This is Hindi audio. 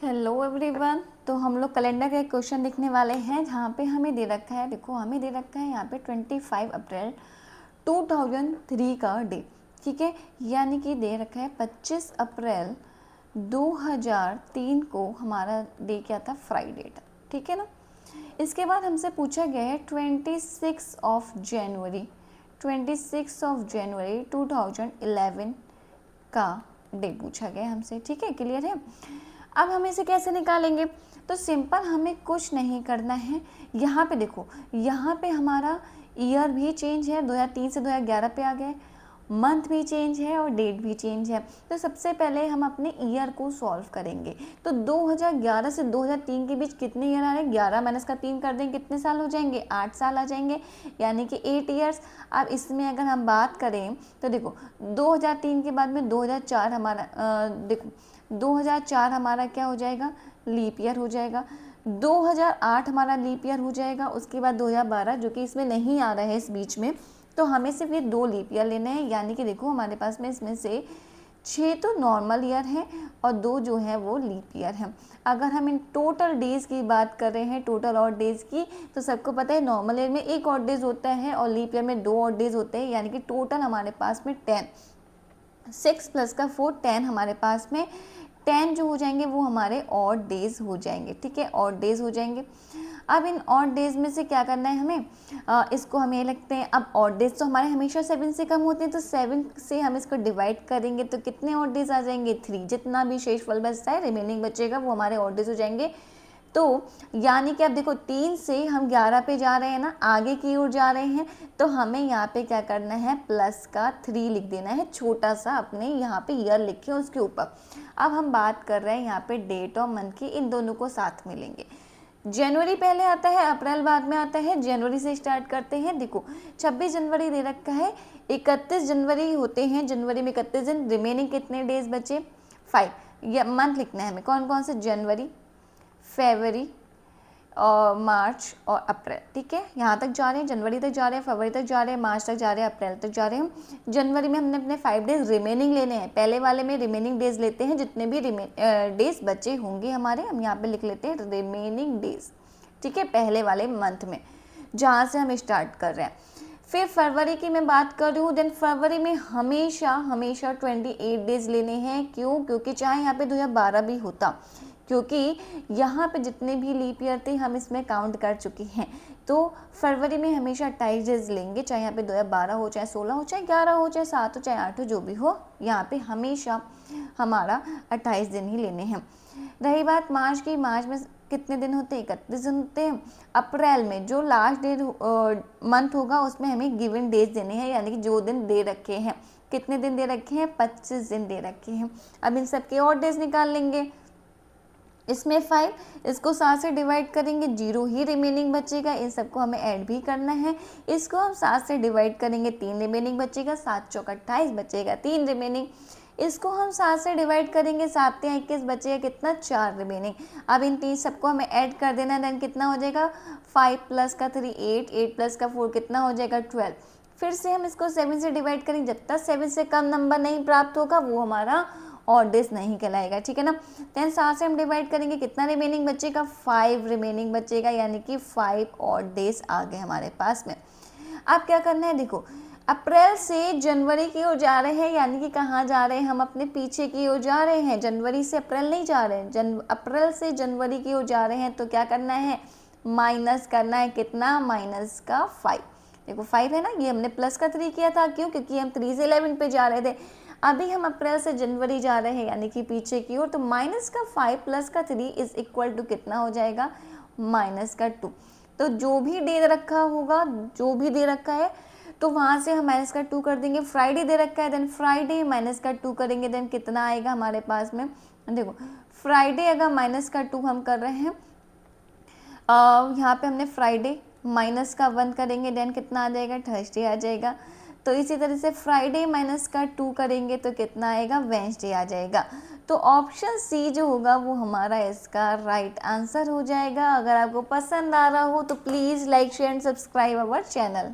Hello everyone. तो हम लोग कैलेंडर का एक क्वेश्चन लिखने वाले हैं जहाँ पे हमें दे रखा है, देखो हमें दे रखा है यहाँ पे 25 अप्रैल 2003 का डे, ठीक है। यानी कि दे रखा है 25 अप्रैल 2003 को हमारा डे क्या था, फ्राइडे था, ठीक है ना। इसके बाद हमसे पूछा गया है 26 ऑफ जनवरी 2011 का डे पूछा गया हमसे, ठीक है। क्लियर है। अब हम इसे कैसे निकालेंगे, तो सिंपल हमें कुछ नहीं करना है। यहाँ पे देखो, यहाँ पे हमारा ईयर भी चेंज है, 2003 से 2011 पे आ गए, मंथ भी चेंज है और डेट भी चेंज है। तो सबसे पहले हम अपने ईयर को सॉल्व करेंगे। तो 2011 से 2003 के बीच कितने ईयर आ रहे हैं, 11 माइनस का 3 कर देंगे, कितने साल हो जाएंगे, 8 साल आ जाएंगे, यानी कि 8 ईयर्स। अब इसमें अगर हम बात करें तो देखो 2003 के बाद में 2004 हमारा देखो 2004 हमारा क्या हो जाएगा, लीप ईयर हो जाएगा। 2008 हमारा लीप ईयर हो जाएगा। उसके बाद 2012 जो कि इसमें नहीं आ रहा है इस बीच में, तो हमें सिर्फ ये 2 लीप ईयर लेने हैं। यानी कि देखो हमारे पास में इसमें से 6 तो नॉर्मल ईयर हैं और 2 जो है वो लीप ईयर हैं। अगर हम इन टोटल डेज़ की बात कर रहे हैं, टोटल और डेज़ की, तो सबको पता है नॉर्मल ईयर में 1 और डेज़ होता है और लीप ईयर में 2 और डेज़ होते हैं। यानी कि टोटल हमारे पास में 10, 6 प्लस का 4 10 हमारे पास में 10 जो हो जाएंगे वो हमारे ऑड डेज हो जाएंगे, ठीक है, ऑड डेज हो जाएंगे। अब इन ऑड डेज में से क्या करना है हमें, इसको हमें लगते हैं, अब ऑड डेज तो हमारे हमेशा 7 से कम होते हैं, तो 7 से हम इसको डिवाइड करेंगे तो कितने ऑड डेज आ जाएंगे, 3। जितना भी शेषफल बचता है, रिमेनिंग बचेगा, वो हमारे ऑड डेज हो जाएंगे। तो यानी कि अब देखो 3 से हम 11 पे जा रहे हैं ना, आगे की ओर जा रहे हैं, तो हमें यहाँ पे क्या करना है, प्लस का 3 लिख देना है, छोटा सा अपने यहाँ पे ईयर लिखे उसके ऊपर। अब हम बात कर रहे हैं यहाँ पे डेट और मंथ की, इन दोनों को साथ में लेंगे। जनवरी पहले आता है, अप्रैल बाद में आता है। जनवरी से स्टार्ट करते हैं। देखो 26 जनवरी दे रखा है, 31 जनवरी होते हैं, जनवरी में 31 दिन, रिमेनिंग कितने डेज बचे, 5। या मंथ लिखना है हमें, कौन कौन से, जनवरी, फरवरी और मार्च और अप्रैल, ठीक है। यहाँ तक जा रहे हैं, जनवरी तक जा रहे हैं, फरवरी तक जा रहे हैं, मार्च तक जा रहे हैं, अप्रैल तक जा रहे हैं। जनवरी में हमने अपने 5 डेज रिमेनिंग लेने हैं। पहले वाले में रिमेनिंग डेज लेते हैं, जितने भी डेज बचे होंगे हमारे, हम यहाँ पे लिख लेते हैं रिमेनिंग डेज, ठीक है, पहले वाले मंथ में जहाँ से हम स्टार्ट कर रहे हैं। फिर फरवरी की मैं बात कर रही हूँ, देन फरवरी में हमेशा 28 डेज लेने हैं। क्यों, क्योंकि चाहे यहाँ पे 2012 भी होता, क्योंकि यहाँ पे जितने भी लीप ईयर थे हम इसमें काउंट कर चुके हैं। तो फरवरी में हमेशा 28 डेज लेंगे, चाहे यहाँ पे 2012 हो, चाहे 16 हो, चाहे 11 हो, चाहे 7 हो, चाहे 8 हो, जो भी हो, यहाँ पे हमेशा हमारा 28 दिन ही लेने हैं। रही बात मार्च की, मार्च में कितने दिन होते हैं, 31 दिन होते हैं। अप्रैल में जो लास्ट डे मंथ होगा उसमें हमें गिवन डेज देने हैं, यानी कि जो दिन दे रखे हैं, कितने दिन दे रखे हैं, 25 दिन दे रखे हैं। अब इन सबके और डेज निकाल लेंगे। इसमें 5, इसको 7 से डिवाइड करेंगे, 0 ही रिमेनिंग बचेगा, इन सबको हमें ऐड भी करना है। इसको हम 7 से डिवाइड करेंगे, 3 रिमेनिंग बचेगा, 7 चौक 28 बचेगा, 3 रिमेनिंग। इसको हम 7 से डिवाइड करेंगे, 7 या 21 बचेगा कितना, 4 रिमेनिंग। अब इन 3 सबको हमें ऐड कर देना है, देन कितना हो जाएगा, 5 प्लस का 3 8, 8 प्लस का 4 कितना हो जाएगा, 12। फिर से हम इसको 7 से डिवाइड करेंगे, जब तक 7 से कम नंबर नहीं प्राप्त होगा वो हमारा ऑड डेज नहीं कहलाएगा, ठीक है ना। देन 7 से हम डिवाइड करेंगे, कितना रिमेनिंग बचेगा, 5 रिमेनिंग बचेगा, यानी कि 5 ऑड डेज आ गए हमारे पास में। अब क्या करना है, देखो अप्रैल से जनवरी की ओर जा रहे हैं, यानी कि कहाँ जा रहे हैं, हम अपने पीछे की ओर जा रहे हैं, जनवरी से अप्रैल नहीं जा रहे हैं, अप्रैल से जनवरी की ओर जा रहे हैं। तो क्या करना है, माइनस करना है, कितना, माइनस का 5। देखो 5 है ना, ये हमने प्लस का 3 किया था, क्यों, क्योंकि हम 3 से 11 पे जा रहे थे। अभी हम अप्रैल से जनवरी जा रहे हैं, यानी कि पीछे की ओर, तो माइनस का 5 प्लस का 3 इज इक्वल टू कितना हो जाएगा, माइनस का 2। तो जो भी डे रखा होगा, जो भी दे रखा है, तो वहाँ से हम माइनस का 2 कर देंगे। फ्राइडे दे रखा है, देन फ्राइडे माइनस का 2 करेंगे, देन कितना आएगा हमारे पास में, देखो फ्राइडे अगर माइनस का 2 हम कर रहे हैं, यहाँ पे हमने फ्राइडे माइनस का 1 करेंगे, देन कितना आ जाएगा, थर्सडे आ जाएगा। तो इसी तरह से फ्राइडे माइनस का 2 करेंगे तो कितना आएगा, वेडनेसडे आ जाएगा। तो ऑप्शन सी जो होगा वो हमारा इसका राइट आंसर हो जाएगा। अगर आपको पसंद आ रहा हो तो please like share and subscribe our channel.